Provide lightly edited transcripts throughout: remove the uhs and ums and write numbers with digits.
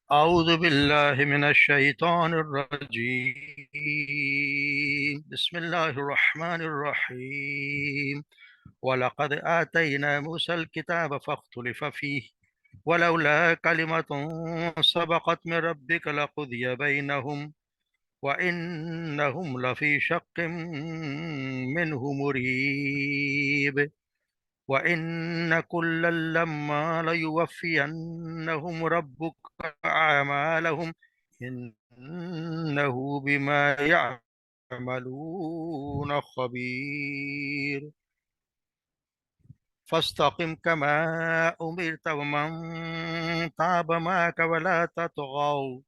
أعوذ بالله من الشيطان الرجيم. بسم الله الرحمن الرحيم. ولقد آتينا موسى الكتاب فاختلف فيه ولولا كلمة سبقت من ربك لقضي بينهم وإنهم لفي شق منه مريب. وإن كلا لما ليوفينهم ربك أعمالهم إنه بما يعملون خبير. فاستقم كما أمرت ومن تاب معك ولا تطغوا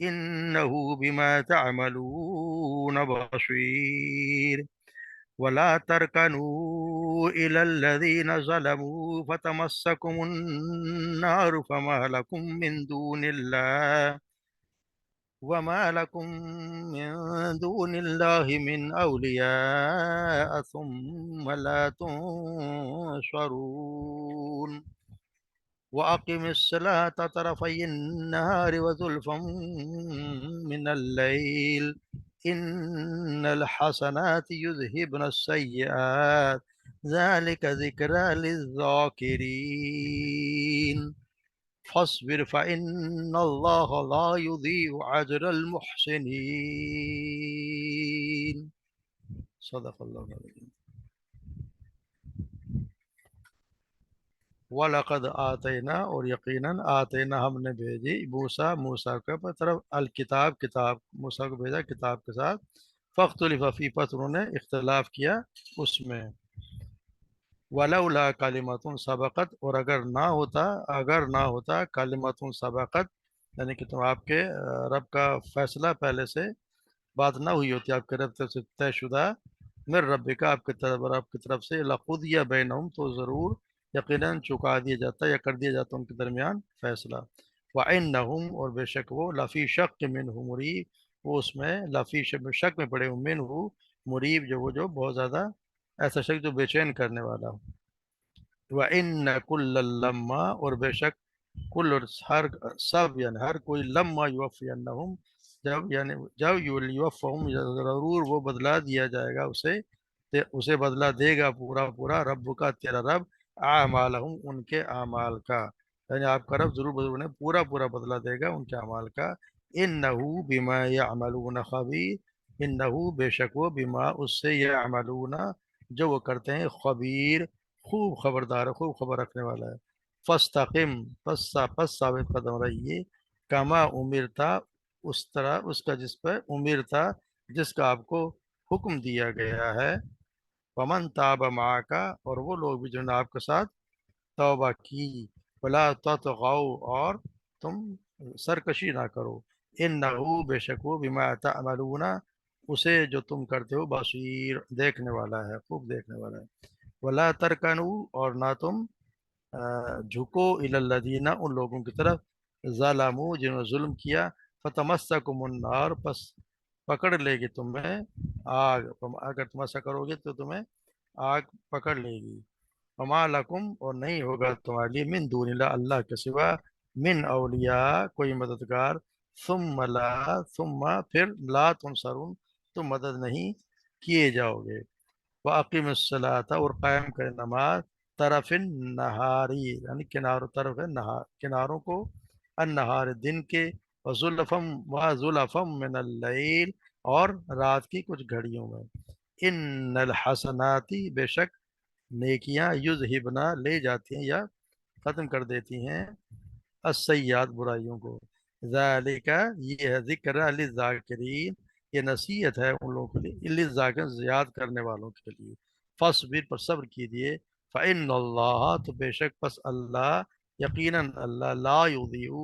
إنه بما تعملون بصير. ولا تركنوا إلى الذين ظلموا فتمسكم النار وما لكم من دون الله من أولياء ثم لا تنصرون. وأقم الصلاة طرفي النهار وزلفا من الليل إن الحسنات يذهبن السيئات ذلك ذكرى للذاكرين. فاصبر فإن الله لا يضيع أجر المحسنين. صدق الله العظيم. وَلَقَدْ آتَيْنَا اور یقیناً آتینا ہم نے بھیجی موسیٰ کے طرف الکتاب کتاب موسیٰ کو بھیجا کتاب کے ساتھ فاختلف فی پس انہوں نے اختلاف کیا اس میں وَلَوْلَا کلمۃ سبقت اور اگر نہ ہوتا کلمۃ سبقت یعنی کہ تم آپ کے رب کا فیصلہ پہلے سے بات نہ ہوئی ہوتی آپ کے رب سے طے شدہ مر رب کا آپ کی طرف سے لقضی بینہم تو ضرور یقیناً چکا دیا جاتا یا کر دیا جاتا ان کے درمیان فیصلہ وَإِنَّهُمْ اور بے شک وہ لفی شک مِنْهُ مریب وہ اس میں لفی شک میں پڑے ہوئے مِنْهُ مریب جو بہت زیادہ ایسا شک جو بے چین کرنے والا ہو وَإِنَّ كُلَّ لَمَّا اور بے شک کل اور ہر سب یعنی ہر کوئی لمّا یوفینہم جب یوفہم ضرور وہ بدلا دیا جائے گا اسے بدلا دے گا پورا رب کا تیرا رب اعمالہم ان کے اعمال کا یعنی آپ کا رب ضرور انہیں پورا بدلا دے گا ان کے اعمال کا انہو بما یعملون خبیر انہو بے شک وہ بما اس سے یعملون جو وہ کرتے ہیں خبیر خوب خبردار ہے خوب خبر رکھنے والا ہے فاستقم پس ثابت قدم رہیے کما امرتا اس طرح اس کا جس پر امرتا جس کا آپ کو حکم دیا گیا ہے ومن تاب معک اور وہ لوگ بھی جنہوں نے آپ کے ساتھ توبہ کی ولا تطغوا اور تم سرکشی نہ کرو انہو بے شک وہ بما تعملون اسے جو تم کرتے ہو بصیر دیکھنے والا ہے خوب دیکھنے والا ہے ولا ترکنوا اور نہ تم جھکو الی الذین ان لوگوں کی طرف ظالموا جنہوں نے ظلم کیا فتمسکم النار پس پکڑ لے گی تمہیں آگ اگر تم ایسا کرو گے تو تمہیں آگ پکڑ لے گی وما لکم اور نہیں ہوگا تمہارے لیے من دون اللہ اللہ کے سوا من اولیاء کوئی مددگار ثم پھر لا تنصرون تم مدد نہیں کیے جاؤ گے وَأَقِمِ الصَّلَاةَ اور قائم کرے نماز طرف النہاری یعنی کناروں کو النہار دن کے وَظُلَفًا مِّنَ اللَّيْلِ اور رات کی کچھ گھڑیوں میں ان الحسناتی بے شک نیکیاں یذہبنا لے جاتی ہیں یا ختم کر دیتی ہیں السیئات برائیوں کو ذالک یہ ہے ذکر للذاکرین یہ نصیحت ہے ان لوگوں کے لیے للذاکرین یاد کرنے والوں کے لیے فاصبر پر صبر کیجیے فإن اللہ تو بے شک پس اللہ یقیناً اللہ لا یضیع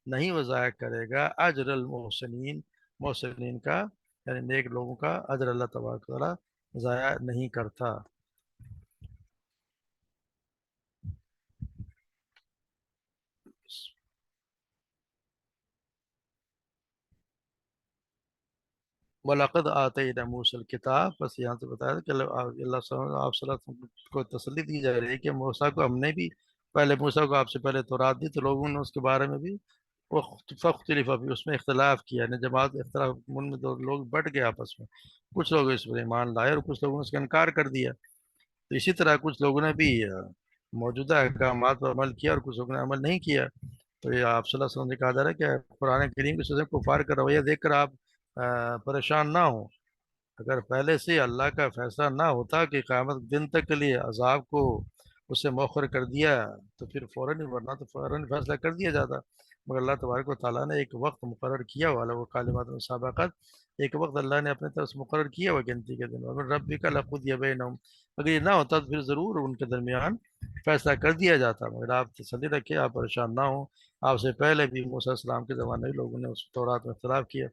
نہیں وہ ضائع کرے گا اجر محسنین کا یعنی نیک لوگوں کا اجر اللہ تبارک و تعالیٰ ضائع نہیں کرتا وَلَقَدْ آتَيْنَا مُوسَى الْكِتَابَ، بس یہاں سے بتایا تھا کہ اللہ آپ صلی اللہ علیہ وسلم کو تسلی دی جا رہی ہے کہ موسیٰ کو ہم نے بھی پہلے، موسیٰ کو آپ سے پہلے تورات دی تو لوگوں نے اس کے بارے میں بھی فختلف فیہ، اس میں اختلاف کیا، یعنی جماعت اختلاف، ان میں دو لوگ بٹ گئے آپس میں، کچھ لوگ اس پر ایمان لائے اور کچھ لوگوں نے اس کا انکار کر دیا. تو اسی طرح کچھ لوگوں نے بھی موجودہ احکامات پر عمل کیا اور کچھ لوگوں نے عمل نہیں کیا. تو یہ آپ صلی اللہ علیہ وسلم سے کہا جا رہا ہے کہ قرآن کریم کی وجہ سے کفار کا رویہ دیکھ کر آپ پریشان نہ ہوں. اگر پہلے سے اللہ کا فیصلہ نہ ہوتا کہ قیامت دن تک کے لیے عذاب کو اس سے مؤخر کر دیا تو پھر فوراً ہی، ورنہ تو فوراً فیصلہ کر دیا جاتا. مگر اللہ تبارک و تعالیٰ نے ایک وقت مقرر کیا ہوا، وہ کالمات میں سابقت، ایک وقت اللہ نے اپنے طرف سے مقرر کیا ہوا گنتی کے دن. اور رب بھی کا لقد یا بینہم، اگر یہ نہ ہوتا تو پھر ضرور ان کے درمیان فیصلہ کر دیا جاتا. مگر آپ تسلی رکھیں، آپ پریشان نہ ہوں. آپ سے پہلے بھی موسیٰ علیہ السلام کے زمانے میں لوگوں نے اس تورات میں اختلاف کیا.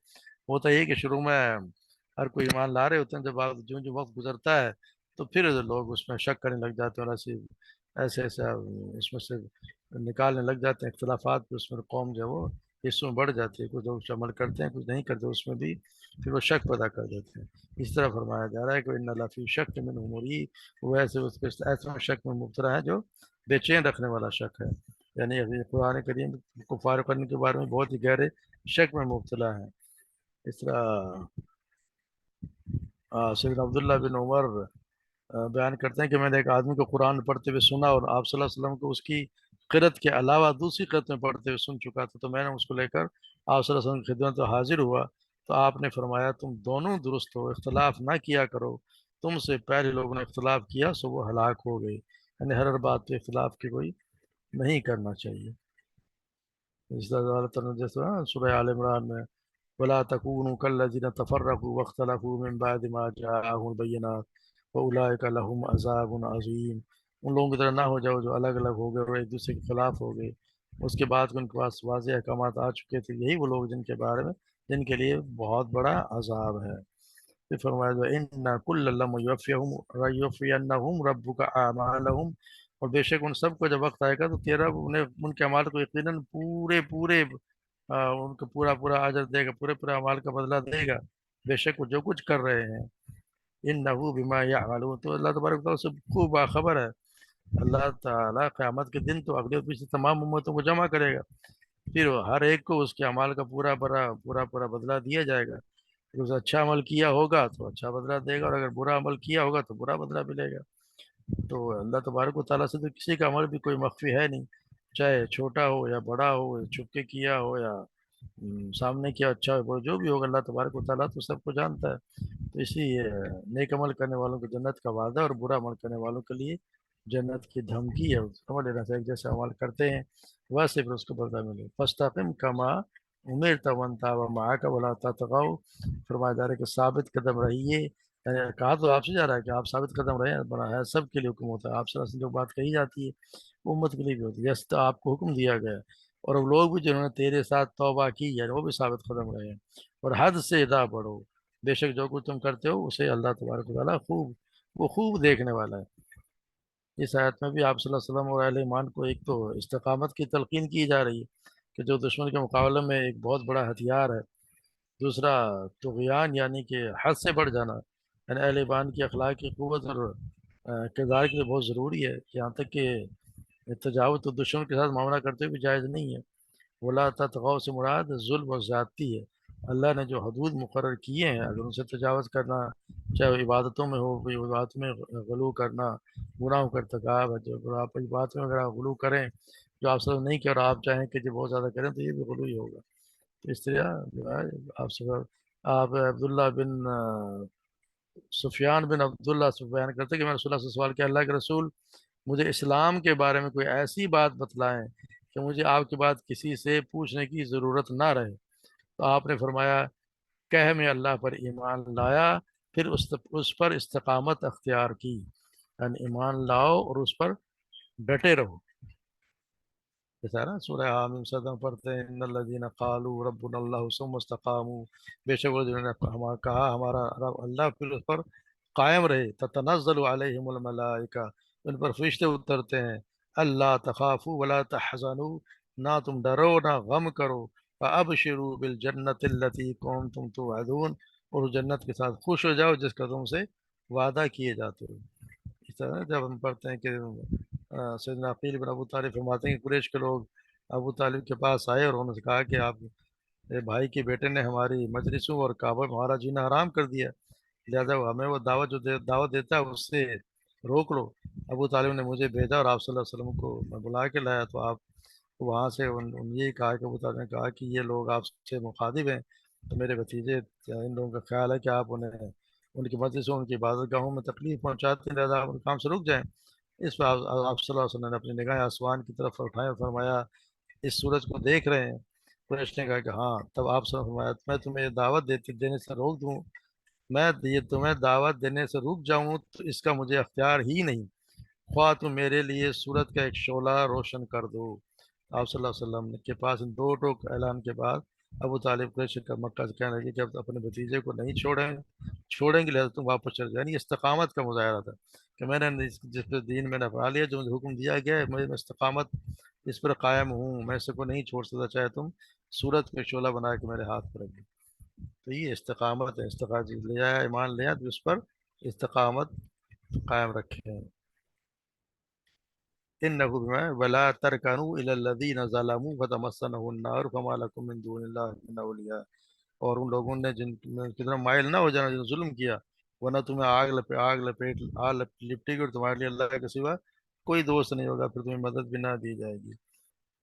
ہوتا یہ کہ شروع میں ہر کوئی ایمان لا رہے ہوتے ہیں، جب جو جو وقت گزرتا ہے تو پھر لوگ اس میں شک کرنے لگ جاتے ہیں اور ایسے ایسے اس میں سے نکالنے لگ جاتے ہیں اختلافات. اس میں قوم جو ہے وہ حصوں میں بڑھ جاتی ہے، کچھ لوگ عمل کرتے ہیں کچھ نہیں کرتے، اس میں بھی پھر وہ شک پیدا کر دیتے ہیں. اس طرح فرمایا جا رہا ہے کہ ان لفی شک من عمری، وہ ایسے اس کے ایسے شک میں مبتلا ہے جو بے چین رکھنے والا شک ہے. یعنی ابھی قرآن کریم کو فارغ کرنے کے بارے میں بہت ہی گہرے شک میں مبتلا ہے. اس طرح سیدنا عبداللہ بن عمر بیان کرتے ہیں کہ میں نے ایک آدمی کو قرآن پڑھتے ہوئے سنا اور آپ صلی اللہ علیہ وسلم کو اس کی قرت کے علاوہ دوسری قرت میں پڑھتے ہوئے سن چکا تھا. تو میں نے اس کو لے کر آپ صلی اللہ علیہ وسلم کی خدمت میں حاضر ہوا تو آپ نے فرمایا تم دونوں درست ہو، اختلاف نہ کیا کرو. تم سے پہلے لوگوں نے اختلاف کیا سو وہ ہلاک ہو گئی. یعنی ہر بات پہ اختلاف کی کوئی نہیں کرنا چاہیے. اس طرح اللہ تعالیٰ نے جیسے سورہ آل عمران میں وَلَا تَكُونُوا كَالَّذِينَ تَفَرَّقُوا وَاخْتَلَفُوا مِن بَعْدِ مَا جَاءَهُمُ الْبَيِّنَاتُ وَأُولَٰئِكَ لَهُمْ عَذَابٌ عَظِيمٌ. ان لوگوں کی طرح نہ ہو جاؤ جو الگ الگ ہو گئے اور ایک دوسرے کے خلاف ہو گئے اس کے بعد ان کے پاس واضح احکامات آ چکے تھے. یہی وہ لوگ جن کے بارے میں جن کے لیے بہت بڑا عذاب ہے. پھر فرمایا وَإِنَّ كُلًّا لَمَّا يُوَفِّيَنَّهُمْ رَبُّكَ أَعْمَالَهُمْ، اور بے شک ان سب کو جب وقت آئے گا تو تیرا انہیں ان کے اعمال کو یقیناً پورے پورے ان کو پورا پورا اجر دے گا، پورے پورے اعمال کا بدلہ دے گا، بے شک وہ جو کچھ کر رہے ہیں. انہ بما یعملون، تو اللہ تبارک و تعالیٰ سے خوب باخبر ہے. اللہ تعالیٰ قیامت کے دن تو اگلے اور پیچھے تمام امتوں کو جمع کرے گا، پھر ہر ایک کو اس کے اعمال کا پورا پورا پورا بدلہ دیا جائے گا. اگر اسے اچھا عمل کیا ہوگا تو اچھا بدلہ دے گا اور اگر برا عمل کیا ہوگا تو برا بدلہ ملے گا. تو اللہ تبارک و تعالیٰ سے تو کسی کا عمل بھی کوئی مخفی ہے نہیں، چاہے چھوٹا ہو یا بڑا ہو، چھپ کے کیا ہو یا سامنے کیا، اچھا ہو، جو بھی ہوگا اللہ تبارک و تعالیٰ تو سب کو جانتا ہے. تو اسی نیک عمل کرنے والوں کو جنت کا وعدہ اور برا عمل کرنے والوں کے لیے جنت کی دھمکی ہے. سمجھ لینا چاہیے جیسے عمل کرتے ہیں ویسے پھر اس کو بدلہ ملے. فاستقم کما امرت ومن تاب معک ولا تطغوا، فرمایا جا رہا ہے کہ ثابت قدم رہیے. یعنی کہا تو آپ سے جا رہا ہے کہ آپ ثابت قدم رہیں، بنا ہے سب کے لیے حکم ہوتا ہے. آپ سے جو بات کہی جاتی ہے وہ امت کے لیے بھی ہوتی ہے، جیسے تو آپ کو حکم دیا گیا ہے. اور وہ لوگ بھی جنہوں نے تیرے ساتھ توبہ کی ہے وہ بھی ثابت قدم رہے ہیں. اور حد سے ادا بڑھو، بے شک جو کچھ تم کرتے ہو اسے اللہ تبارک و تعالیٰ وہ خوب دیکھنے والا ہے. اس آیت میں بھی آپ صلی اللہ علیہ وسلم اور اہل ایمان کو ایک تو استقامت کی تلقین کی جا رہی ہے کہ جو دشمن کے مقابلے میں ایک بہت بڑا ہتھیار ہے. دوسرا طغیان یعنی کہ حد سے بڑھ جانا، یعنی اہل ایمان کی اخلاق کی قوت اور کردار کے لیے بہت ضروری ہے. یہاں تک کہ تجاوز تو دشمن کے ساتھ معاملہ کرتے ہوئے بھی جائز نہیں ہے. ولا تطغوا سے مراد ظلم و زیادتی ہے. اللہ نے جو حدود مقرر کیے ہیں اگر ان سے تجاوز کرنا، چاہے وہ عبادتوں میں ہو، کوئی عبادت میں غلو کرنا گناہوں کا ارتکاب ہے. جو آپ عبادت میں اگر آپ غلو کریں جو آپ سے نہیں کر اور آپ چاہیں کہ جو بہت زیادہ کریں تو یہ بھی غلو ہی ہوگا. تو اس طرح جو ہے آپ عبداللہ بن سفیان بن عبداللہ سے بیان کرتے کہ میں رسول اللہ سے سوال کیا اللہ کے رسول مجھے اسلام کے بارے میں کوئی ایسی بات بتلائیں کہ مجھے آپ کے بعد کسی سے پوچھنے کی ضرورت نہ رہے. تو آپ نے فرمایا کہ میں اللہ پر ایمان لایا پھر اس پر استقامت اختیار کی، یعنی ایمان لاؤ اور اس پر ڈٹے رہو. جیسا نا سورہ حامیم صدم پڑھتے ہیں ان الذین قالوا ربنا اللہ ثم استقاموا، بے شک وہ جنہوں نے کہا ہمارا رب اللہ، پھر اس پر قائم رہے. تتنزل علیہم الملائکہ، ان پر فرشتے اترتے ہیں. اللہ تخافوا ولا تحزنوا، نہ تم ڈرو نہ غم کرو. فابشروا بالجنت التي کنتم توعدون، اور اس جنت کے ساتھ خوش ہو جاؤ جس کا تم سے وعدہ کیے جاتے ہو۔ اس طرح جب ہم پڑھتے ہیں کہ سیدنا عقیل بن ابو طالب فرماتے ہیں کہ قریش کے لوگ ابو طالب کے پاس آئے اور انہوں نے کہا کہ آپ میرے بھائی کے بیٹے نے ہماری مجلسوں اور کعبہ میں ہمارا جینا حرام کر دیا، لہٰذا ہمیں وہ دعوت دعوت دیتا ہے اس سے روک لو۔ ابو طالب نے مجھے بھیجا اور آپ صلی اللہ علیہ وسلم کو میں بلا کے لایا، تو آپ وہاں سے یہی کہا کہ ابو طالب نے کہا کہ یہ لوگ آپ سے مخاطب ہیں، تو میرے بھتیجے ان لوگوں کا خیال ہے کہ آپ انہیں ان کی مجلسوں ان کی عبادت گاہوں میں تکلیف پہنچاتے ہیں، لہٰذا آپ ان کام سے رک جائیں۔ اس پر آپ صلی اللہ علیہ وسلم نے اپنی نگاہیں آسمان کی طرف اٹھائیں اور فرمایا اس سورج کو دیکھ رہے ہیں؟ قریش نے کہا کہ ہاں۔ تب آپ صلی اللہ علیہ وسلم نے فرمایا میں تمہیں یہ دعوت دینے سے روک دوں، میں یہ تمہیں دعوت دینے سے رک جاؤں تو اس کا مجھے اختیار ہی نہیں، خواہ تم میرے لیے سورت کا ایک شعلہ روشن کر دو۔ آپ صلی اللہ علیہ وسلم کے پاس ان دو ٹوک اعلان کے بعد ابو طالب قریش کا مکہ سے کہنے لگے کہ اب اپنے بھتیجے کو نہیں چھوڑیں گے، لہٰذا تم واپس چل جائیں۔ یعنی استقامت کا مظاہرہ تھا کہ میں نے جس پہ دین میں نے اپنا لیا، جو مجھے حکم دیا گیا ہے میں استقامت اس پر قائم ہوں، میں اس کو نہیں چھوڑ سکتا، چاہے تم سورت میں شعلہ بنا کے میرے ہاتھ پر رکھ دو۔ تو یہ استقامت ہے، استقامت لے آیا، ایمان لے آیا تو اس پر استقامت قائم رکھیں۔ انه بما ولا ترکنوا الى الذين ظلموا فتمسنه النار فما لكم من دون الله من اولیاء، اور ان لوگوں نے جن کی طرف مائل نہ ہو جانا، جن نے ظلم کیا، ورنہ تمہیں آگ لپٹے گی اور تمہارے لیے اللہ کے سوا کوئی دوست نہیں ہوگا، پھر تمہیں مدد بھی نہ دی جائے گی۔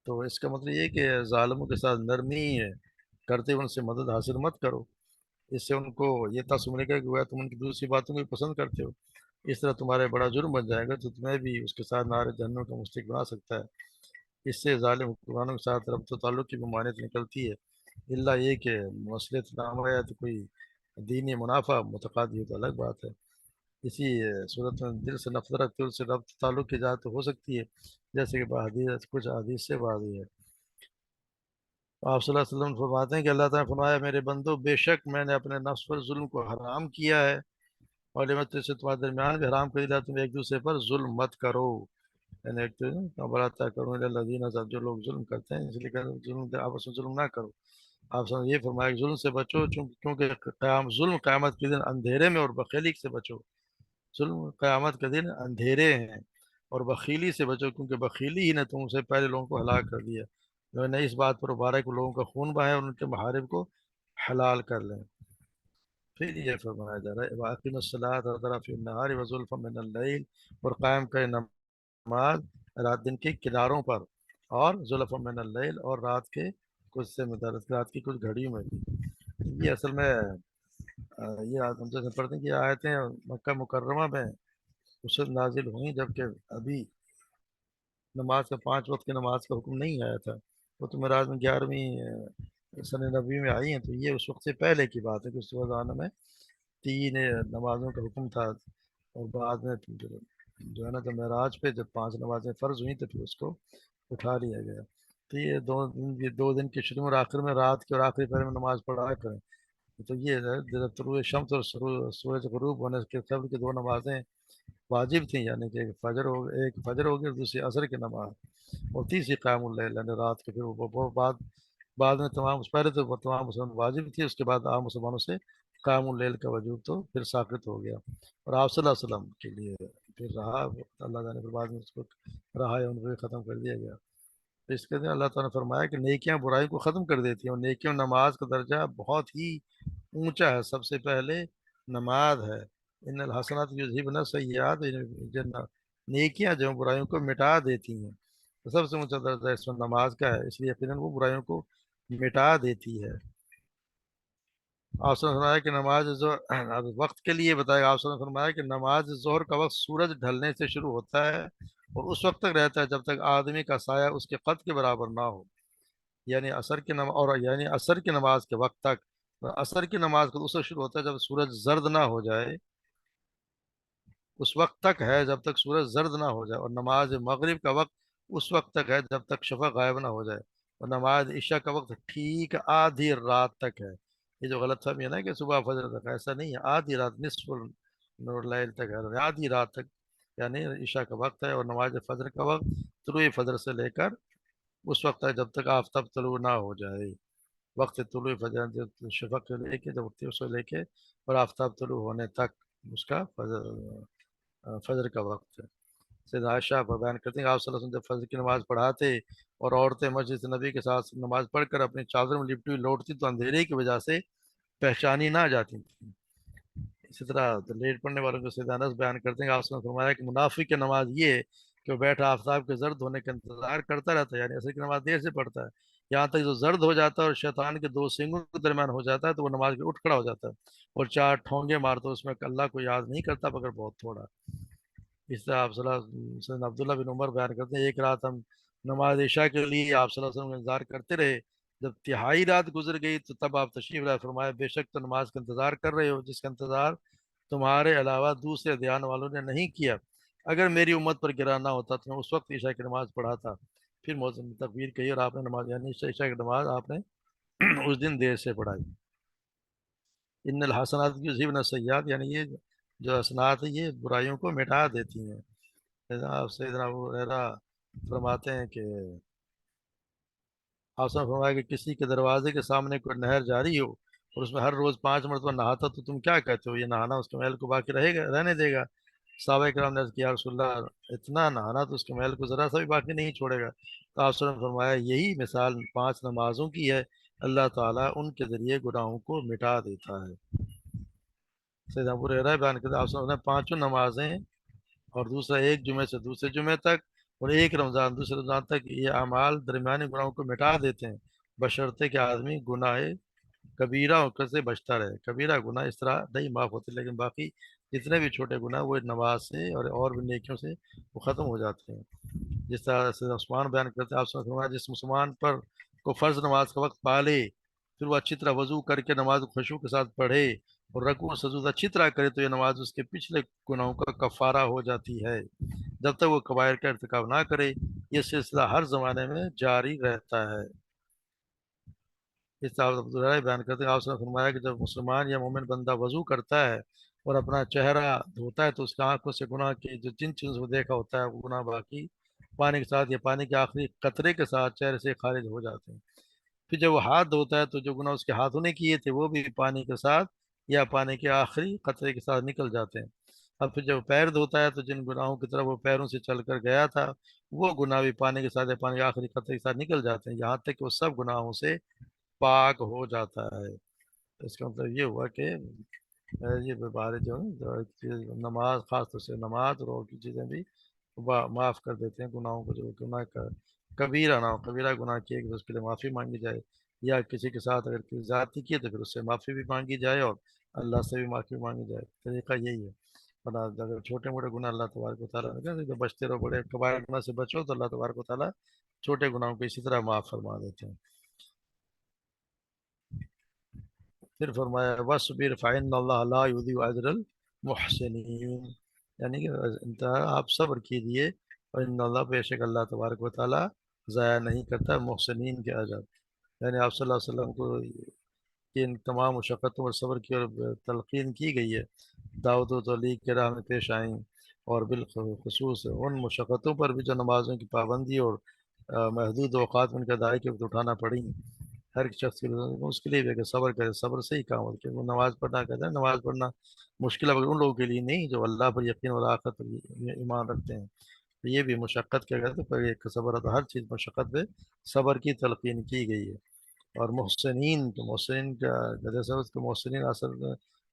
تو اس کا مطلب یہ ہے کہ ظالموں کے ساتھ نرمی ہے کرتے ہوئے ان سے مدد حاصل مت کرو، اس سے ان کو یہ تصور ملے گا کہ وہ تم ان کی دوسری باتوں کو بھی پسند کرتے ہو، اس طرح تمہارے بڑا جرم بن جائے گا، تو تمہیں بھی اس کے ساتھ نار جہنم کا مستحق بنا سکتا ہے۔ اس سے ظالم حکمرانوں کے ساتھ ربط و تعلق کی ممانعت نکلتی ہے، اللہ یہ کہ مصلحت نام آیا تو کوئی دینی منافع متقاضی ہو تو الگ بات ہے۔ اسی صورت میں دل سے نفرت رکھتے ہوئے اس سے ربط تعلق کی اجازت ہو سکتی ہے، جیسے کہ حدیث کچھ حدیث سے واضح ہے۔ آپ صلی اللہ علیہ وسلم فرماتے ہیں کہ اللہ تعالیٰ نے فرمایا میرے بندو بے شک میں نے اپنے نفس پر ظلم کو حرام کیا ہے، اور یہ میں تجھ سے تمہارے درمیان بھی حرام کر دیا تم ایک دوسرے پر ظلم مت کرو، یعنی ایک تو بڑا طے کروں الذین، جو لوگ ظلم کرتے ہیں اس لیے کہ ظلم آپس میں ظلم نہ کرو۔ آپ نے یہ فرمایا کہ ظلم سے بچو، کیونکہ ظلم قیامت کے دن اندھیرے میں، اور بخیلی سے بچو، ظلم قیامت کے دن اندھیرے ہیں، اور بخیلی سے بچو کیونکہ بخیلی ہی نے تم سے پہلے لوگوں کو ہلاک کر دیا، جو نے اس بات پر ابھارا کہ لوگوں کا خون بہائے اور ان کے محارم کو حلال کر لیں۔ پھر یہ فرمایا جا رہا ہے واقیم الصلاۃ طرف النہار وزلفا من اللیل، اور قائم کرے نماز رات دن کے کناروں پر، اور زلفا من اللیل، اور رات کے کچھ سے متعلق رات کی کچھ گھڑیوں میں بھی۔ یہ اصل میں یہ ہم جیسے پڑھتے ہیں کہ یہ آیتیں مکہ مکرمہ میں اس وقت نازل ہوئیں جبکہ ابھی نماز کا 5 وقت کی نماز کا حکم نہیں آیا تھا، وہ تو معراج میں 11ویں سن نبی میں آئی ہیں، تو یہ اس وقت سے پہلے کی بات ہے کہ اس زمانے میں 3 نمازوں کا حکم تھا، اور بعد میں پھر جو ہے نا تو معراج پہ جب 5 نمازیں فرض ہوئیں تو پھر اس کو اٹھا لیا گیا۔ تو یہ 2 دن کے شروع اور آخر میں رات کے اور آخری پہر میں نماز پڑھا کریں۔ تو یہ ہے طلوع شمس اور سورج غروب ہونے کے قبل کی 2 نمازیں واجب تھیں، یعنی کہ ایک فجر ہوگی اور دوسری عصر کی نماز، اور تیسری قیام اللیل یعنی رات کے، پھر وہ بعد میں پہلے تو تمام مسلمان واجب تھی، اس کے بعد عام مسلمانوں سے قیام اللیل کا وجوب تو پھر ساقط ہو گیا، اور آپ صلی اللہ علیہ وسلم کے لیے پھر رہا اللہ تعالیٰ نے، پھر بعد میں اس کو رہا یا ان کو ختم کر دیا گیا۔ تو اس کے دن اللہ تعالیٰ نے فرمایا کہ نیکیاں برائیوں کو ختم کر دیتی ہیں، اور نیکیوں نماز کا درجہ بہت ہی اونچا ہے، سب سے پہلے نماز ہے۔ ان الحسنات یذہبن السیئات، نیکیاں جو برائیوں کو مٹا دیتی ہیں، تو سب سے اونچا درجہ اس میں نماز کا ہے، اس لیے یقیناً وہ برائیوں کو مٹا دیتی ہے۔ آپ نے فرمایا کہ نماز ظہر وقت کے لیے بتایا، آپ نے فرمایا کہ نماز ظہر کا وقت سورج ڈھلنے سے شروع ہوتا ہے اور اس وقت تک رہتا ہے جب تک آدمی کا سایہ اس کے قد کے برابر نہ ہو، یعنی عصر کی نماز کے وقت تک۔ عصر کی نماز کو اس وقت شروع ہوتا ہے جب سورج زرد نہ ہو جائے، اس وقت تک ہے جب تک سورج زرد نہ ہو جائے، اور نماز مغرب کا وقت اس وقت تک ہے جب تک شفق غائب نہ ہو جائے، اور نماز عشاء کا وقت ٹھیک آدھی رات تک ہے۔ یہ جو غلط فہمی ہے نا کہ صبح فجر تک، ایسا نہیں ہے، آدھی رات نصف نور اللیل تک ہے، آدھی رات تک یعنی عشاء کا وقت ہے، اور نماز فجر کا وقت طلوع فجر سے لے کر اس وقت ہے جب تک آفتاب طلوع نہ ہو جائے۔ وقت طلوع فجر شفق سے لے کے جب اٹھتی ہے اس سے لے کے اور آفتاب طلوع ہونے تک اس کا فجر کا وقت ہے۔ سیدنا عائشہ بیان کرتے ہیں کہ آپ صلی اللہ علیہ وسلم جب فجر کی نماز پڑھاتے اور عورتیں مسجد نبی کے ساتھ نماز پڑھ کر اپنی چادر میں لپٹی ہوئی لوٹتی تو اندھیرے کی وجہ سے پہچانی نہ جاتی تھیں۔ اسی طرح لیٹ پڑھنے والوں کو سیدنا انس بیان کرتے ہیں کہ آپ نے فرمایا کہ منافق کی نماز یہ ہے کہ وہ بیٹھا آفتاب کے زرد ہونے کا انتظار کرتا رہتا ہے، یعنی عصر کی نماز دیر سے پڑھتا ہے، یہاں تک جو زرد ہو جاتا ہے اور شیطان کے دو سینگوں کے درمیان ہو جاتا ہے تو وہ نماز کے اٹھ کھڑا ہو جاتا ہے اور چار ٹھونگے مارتا ہے، اس میں اللہ کو یاد نہیں کرتا مگر بہت تھوڑا۔ اس طرح آپ صلی اللہ سیدنا عبداللہ بن عمر بیان کرتے ہیں ایک رات ہم نماز عشاء کے لیے آپ صلی اللہ علیہ وسلم کا انتظار کرتے رہے، جب تہائی رات گزر گئی تو تب آپ تشریف لائے، فرمایا بے شک تو نماز کا انتظار کر رہے ہو جس کا انتظار تمہارے علاوہ دوسرے دیان والوں نے نہیں کیا، اگر میری امت پر گرا نہ ہوتا تو میں اس وقت عشاء کی نماز پڑھاتا۔ پھر مؤذن نے تکبیر کہی اور آپ نے نماز یعنی عشاء کی نماز آپ نے اس دن دیر سے پڑھائی۔ ان الحسنات کی یذہبن السیئات، یعنی یہ جو حسنات ہیں یہ برائیوں کو مٹا دیتی ہیں۔ سیدنا ابو ہریرہ فرماتے ہیں کہ آپ نے فرمایا کہ کسی کے دروازے کے سامنے کوئی نہر جاری ہو اور اس میں ہر روز 5 مرتبہ نہاتا تو تم کیا کہتے ہو، یہ نہانا اس کے محل کو باقی رہے گا رہنے دے گا؟ صحابہ کرام نے عرض کیا رسول اللہ اتنا نہانا تو اس کے محل کو ذرا سا بھی باقی نہیں چھوڑے گا؟ تو آپ نے فرمایا یہی مثال 5 نمازوں کی ہے، اللہ تعالیٰ ان کے ذریعے گناہوں کو مٹا دیتا ہے۔ سیدنا ابو ہریرہ بیان کرتے ہیں آپ نے 5 نمازیں اور دوسرا ایک جمعے سے دوسرے جمعے تک اور ایک رمضان دوسرے رمضان تک، یہ اعمال درمیانی گناہوں کو مٹا دیتے ہیں بشرطے کہ آدمی گناہ کبیرہ سے بچتا رہے۔ کبیرہ گناہ اس طرح نہیں معاف ہوتے لیکن باقی جتنے بھی چھوٹے گناہ وہ نماز سے اور بھی نیکیوں سے وہ ختم ہو جاتے ہیں۔ جس طرح سے عثمان بیان کرتے ہیں آپ سے فرمایا جس مسلمان پر کو فرض نماز کا وقت پالے پھر وہ اچھی طرح وضو کر کے نماز خشوع کے ساتھ پڑھے اور رکوع و سجود اچھی طرح کرے تو یہ نماز اس کے پچھلے گناہوں کا کفارہ ہو جاتی ہے جب تک وہ کبائر کا ارتکاب نہ کرے۔ یہ سلسلہ ہر زمانے میں جاری رہتا ہے۔ اس طرح عبداللہ بیان کرتے ہیں آپ نے فرمایا کہ جب مسلمان یا مومن بندہ وضو کرتا ہے اور اپنا چہرہ دھوتا ہے تو اس کی آنکھوں سے گناہ کی جو جن چیزوں کو دیکھا ہوتا ہے وہ گناہ باقی پانی کے ساتھ یا پانی کے آخری قطرے کے ساتھ چہرے سے خارج ہو جاتے ہیں۔ پھر جب وہ ہاتھ دھوتا ہے تو جو گناہ اس کے ہاتھوں نے کیے تھے وہ بھی پانی کے ساتھ یا پانی کے آخری قطرے کے ساتھ نکل جاتے ہیں۔ اب پھر جب پیر دھوتا ہے تو جن گناہوں کی طرف وہ پیروں سے چل کر گیا تھا وہ گناہ بھی پانی کے ساتھ یا پانی کے آخری قطرے کے ساتھ نکل جاتے ہیں یہاں تک کہ وہ سب گناہوں سے پاک ہو جاتا ہے۔ اس کا مطلب یہ ہوا کہ یہ بارے جو نماز خاص طور سے نماز اور کی چیزیں بھی معاف کر دیتے ہیں گناہوں کو، جو گناہ کا کبیرہ نہ ہو، کبیرہ گناہ کیے کہ اس کے لیے معافی مانگی جائے یا کسی کے ساتھ اگر کسی زیادتی کی تو پھر اس سے معافی بھی مانگی جائے اور اللہ سے بھی معافی مانگی جائے، طریقہ یہی ہے۔ ورنہ اگر چھوٹے موٹے گناہ اللہ تبارک و تعالیٰ نے کہ بچتے رہو، بڑے کبائر گناہ سے بچو تو اللہ تبارک و تعالیٰ چھوٹے گناہوں کو اسی طرح معاف فرما دیتے ہیں۔ پھر فرمایا وَاصْبِرْ فَإِنَّ اللَّهَ لَا يُضِيعُ أَجْرَ الْمُحْسِنِينَ، یعنی کہ انتہا آپ صبر کیجیے اور ان اللہ بے شک اللہ تبارک و تعالیٰ ضائع نہیں کرتا محسنین کے اجر۔ یعنی آپ صلی اللہ علیہ وسلم کو ان تمام مشقتوں اور صبر کی اور تلقین کی گئی ہے، دعوت و تبلیغ کے راہ میں پیش آئیں اور بالخصوص ان مشقتوں پر بھی جو نمازوں کی پابندی اور محدود اوقات میں ان کے ادائیگی کے وقت اٹھانا پڑیں ہر شخص کے لیے، اس کے لیے بھی کہ صبر کرے، صبر سے ہی کام ہوتا ہے۔ وہ نماز پڑھنا کہتے ہیں نماز پڑھنا مشکل ہے مگر ان لوگوں کے لیے نہیں جو اللہ پر یقین اور آخرت پر ایمان رکھتے ہیں، تو یہ بھی مشقت کیا کرتے ہیں پر ایک صبر ہے، ہر چیز مشقت پہ صبر کی تلقین کی گئی ہے۔ اور محسنین تو محسنین کا جیسے اس کو محسنین اصل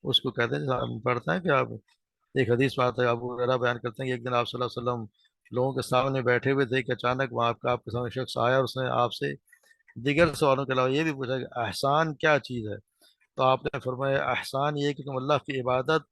اس کو کہتے ہیں ہم پڑھتے ہیں کہ آپ ایک حدیث میں آتا ہے ابو ہریرہ بیان کرتے ہیں کہ ایک دن آپ صلی اللہ علیہ وسلم لوگوں کے سامنے بیٹھے ہوئے تھے کہ اچانک وہاں آپ کے سامنے شخص آیا اور اس نے آپ سے دیگر سوالوں کے علاوہ یہ بھی پوچھا کہ احسان کیا چیز ہے؟ تو آپ نے فرمایا احسان یہ کہ تم اللہ کی عبادت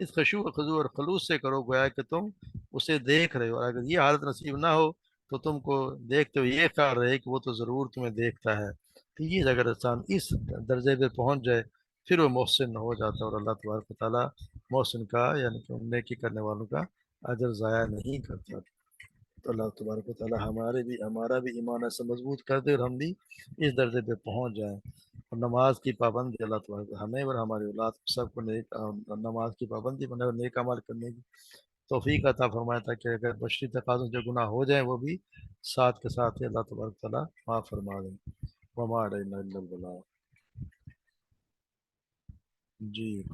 اس خشوع و خضوع اور خلوص سے کرو گویا کہ تم اسے دیکھ رہے ہو، اور اگر یہ حالت نصیب نہ ہو تو تم کو دیکھتے ہو یہ خیال رہے کہ وہ تو ضرور تمہیں دیکھتا ہے۔ تو یہ اگر انسان اس درجے پہ پہنچ جائے پھر وہ محسن ہو جاتا ہے اور اللہ تبارک و تعالیٰ محسن کا یعنی کہ نیکی کرنے والوں کا اجر ضائع نہیں کرتا۔ تو اللہ تبارک و تعالیٰ ہمارا بھی ایمان ایسا مضبوط کر دے اور ہم بھی اس درجے پہ پہنچ جائیں۔ اور نماز کی پابندی اللہ تبارک ہمیں اور ہماری اولاد سب کو نیک نماز کی پابندی بنے اور نیک عمل کرنے کی توفیق عطا فرمایا تاکہ اگر بشری تقاضوں جو گناہ ہو جائیں وہ بھی ساتھ کے ساتھ ہی اللہ تبارک تعالیٰ معاف فرما دیں۔ وما علینا الا البلاغ۔ جی